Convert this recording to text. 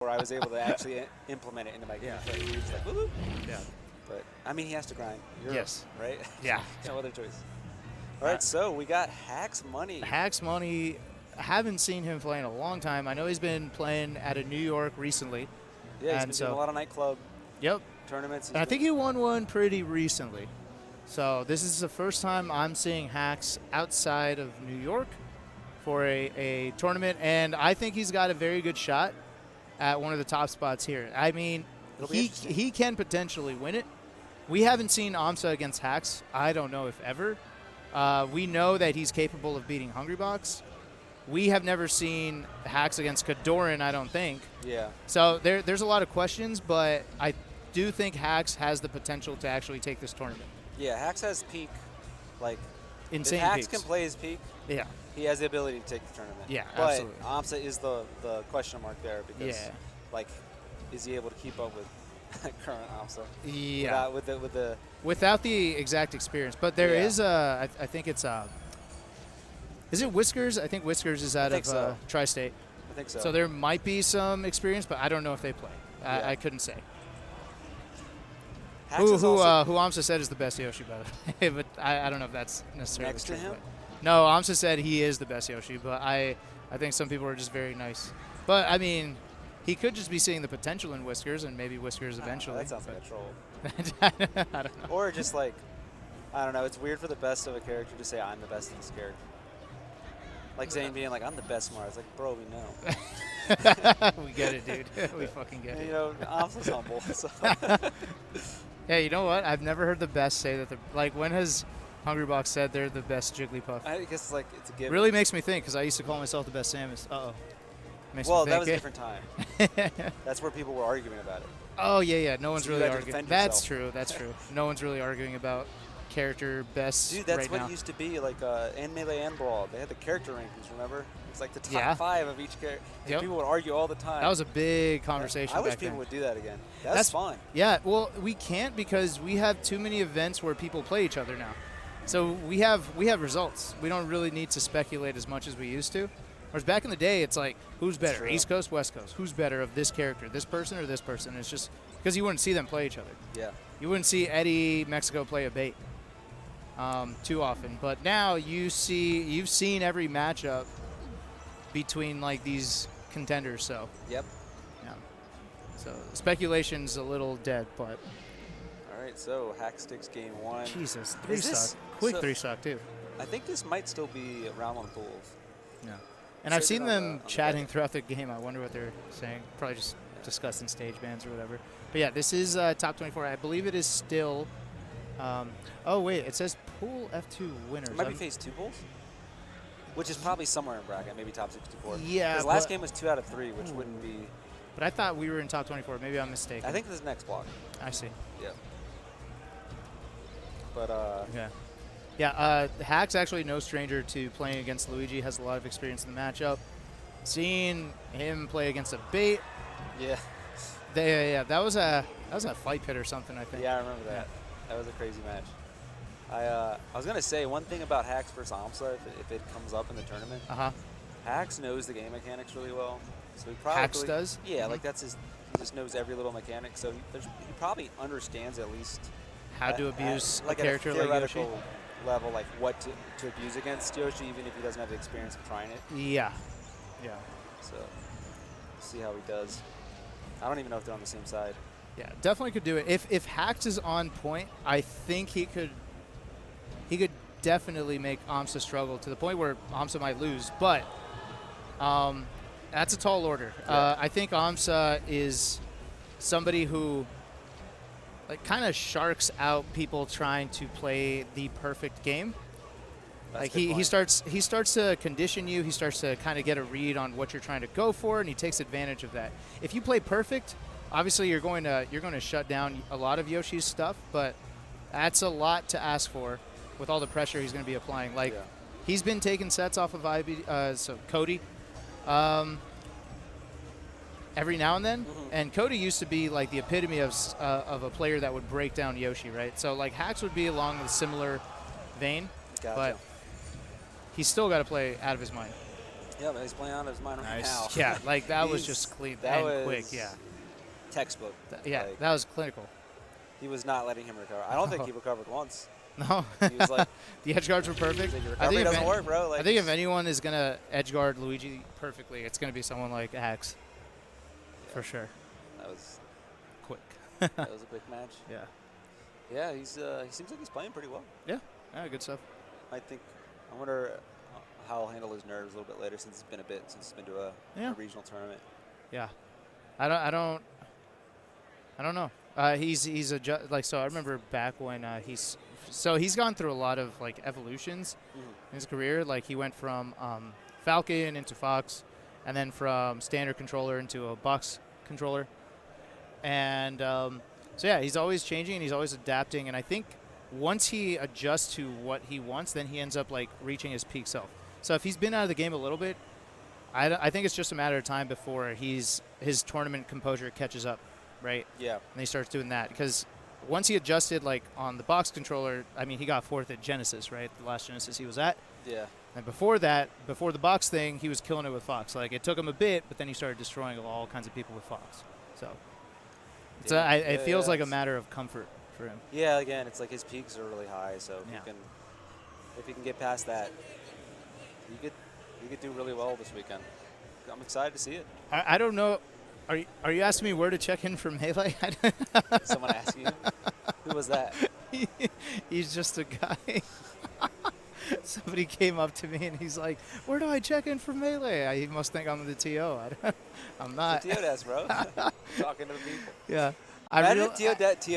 where I was able to actually implement it into my gameplay. He was like, woo-hoo. Yeah. But, I mean, he has to grind. Yes. Right? Yeah. No other choice. All right, so we got Hacks Money. Hacks Money, I haven't seen him play in a long time. I know he's been playing at a New York recently. Yeah, he's been doing a lot of nightclub tournaments. And I think he won one pretty recently. So this is the first time I'm seeing Hacks outside of New York for a tournament, and I think he's got a very good shot at one of the top spots here. I mean, he can potentially win it. We haven't seen Amsa against Hacks, I don't know if ever. We know that he's capable of beating Hungrybox. We have never seen Hacks against Kadoran, I don't think. Yeah. So there's a lot of questions, but I do think Hacks has the potential to actually take this tournament. Yeah, Hacks has peak, like, insane if Hacks peaks. can play his peak, he has the ability to take the tournament. Yeah, but absolutely. Amsa is the question mark there because, like, is he able to keep up with current Amsa? Yeah. Without the exact experience. But there is I think it's is it Whiskers? I think Whiskers is out of Tri-State. I think so. So there might be some experience, but I don't know if they play. I couldn't say. Who Amsa said is the best Yoshi, by the way. But I don't know if that's necessarily next true, to him. No, Amsa said he is the best Yoshi, but I think some people are just very nice. But I mean, he could just be seeing the potential in Whiskers, and maybe Whiskers eventually. That sounds like a troll. I don't know. Or just like, I don't know. It's weird for the best of a character to say I'm the best in this character. Like Zane being like, I'm the best Mars. Like, bro, we know. We get it, dude. We fucking get it. You know, Amsa's humble. So. Yeah, you know what? I've never heard the best say that they're like. When has Hungrybox said they're the best Jigglypuff? I guess it's like it's a given. Really makes me think because I used to call myself the best Samus. Well, that was a different time. That's where people were arguing about it. Oh yeah. No one's so really arguing. That's true. No one's really arguing about character best. Dude, that's right what now. It used to be like and Melee and Brawl. They had the character rankings. Remember? It's like the top 5 of each character. People would argue all the time. That was a big conversation. I wish back people then. would do that again. That's fun. Yeah. Well, we can't because we have too many events where people play each other now. So we have results. We don't really need to speculate as much as we used to. Whereas back in the day, it's like, who's better, East Coast, West Coast? Who's better of this character, this person or this person? It's just because you wouldn't see them play each other. Yeah. You wouldn't see Eddie Mexico play a bait too often. But now you've seen every matchup between like these contenders. So. Yep. Yeah. So speculation's a little dead, but. All right. So Hacksticks game 1. Jesus, 3-stock. Quick 3-stock too. I think this might still be round 1 pools. Yeah. And I've seen them chatting throughout the game. I wonder what they're saying. Probably just discussing stage bans or whatever. But yeah, this is top 24. I believe it is still. Oh wait, it says pool F2 winners. It might be phase 2 pools, which is probably somewhere in bracket, maybe top 64. Yeah. Because last game was 2 out of 3, which wouldn't be. But I thought we were in top 24. Maybe I'm mistaken. I think this is next block. I see. Yeah. But yeah. Yeah, Hack's actually no stranger to playing against Luigi, has a lot of experience in the matchup. Seeing him play against a bait. Yeah. That was a fight pit or something, I think. Yeah, I remember that. Yeah. That was a crazy match. I was going to say, one thing about Hacks versus Amsa, if it comes up in the tournament, Hacks knows the game mechanics really well. So he probably Hacks does? Yeah, like that's he just knows every little mechanic. So he probably understands at least how to abuse like a character like Yoshi. Level, like what to abuse against Yoshi, even if he doesn't have the experience of trying it. Yeah. So, see how he does. I don't even know if they're on the same side. Yeah, definitely could do it. If Hacks is on point, I think he could definitely make Amsa struggle to the point where Amsa might lose. But that's a tall order. Yeah. I think Amsa is somebody who like kind of sharks out people trying to play the perfect game. That's like he starts to condition you. He starts to kind of get a read on what you're trying to go for, and he takes advantage of that. If you play perfect, obviously you're going to shut down a lot of Yoshi's stuff, but that's a lot to ask for with all the pressure he's going to be applying. Like he's been taking sets off of Cody. Every now and then, and Cody used to be like the epitome of a player that would break down Yoshi, right? So like Hacks would be along a similar vein, but he's still got to play out of his mind. Yeah, but he's playing out of his mind right now. Yeah, like that was just clean and quick. Yeah. Textbook. Yeah, like, that was clinical. He was not letting him recover. I don't think he recovered once. No. He was like, the edge guards were perfect. I think doesn't work, bro. Like, I think if anyone is gonna edge guard Luigi perfectly, it's gonna be someone like Hax. Yeah, for sure. That was quick. That was a quick match. Yeah. Yeah, he seems like he's playing pretty well. Yeah. Yeah, good stuff. I wonder how he'll handle his nerves a little bit later since it's been a bit since he's been to a regional tournament. Yeah. I don't know. He's like, so I remember back when he's gone through a lot of like evolutions in his career. Like he went from Falcon into Fox, and then from standard controller into a box controller. And so yeah, he's always changing and he's always adapting. And I think once he adjusts to what he wants, then he ends up like reaching his peak self. So if he's been out of the game a little bit, I think it's just a matter of time before his tournament composure catches up, right? Yeah. And he starts doing that because once he adjusted like on the box controller, I mean, he got fourth at Genesis, right? The last Genesis he was at. Yeah. And before that, before the box thing, he was killing it with Fox. Like it took him a bit, but then he started destroying all kinds of people with Fox. So it feels like a matter of comfort for him. Yeah, again, it's like his peaks are really high, so if he can get past that, he could do really well this weekend. I'm excited to see it. I don't know. Are you asking me where to check in for Melee? Someone asking you? Who was that? He's just a guy. Somebody came up to me and he's like, "Where do I check in for Melee?" He must think I'm the TO. I'm not. The TO desk, bro. Talking to the people. Yeah. Imagine if TO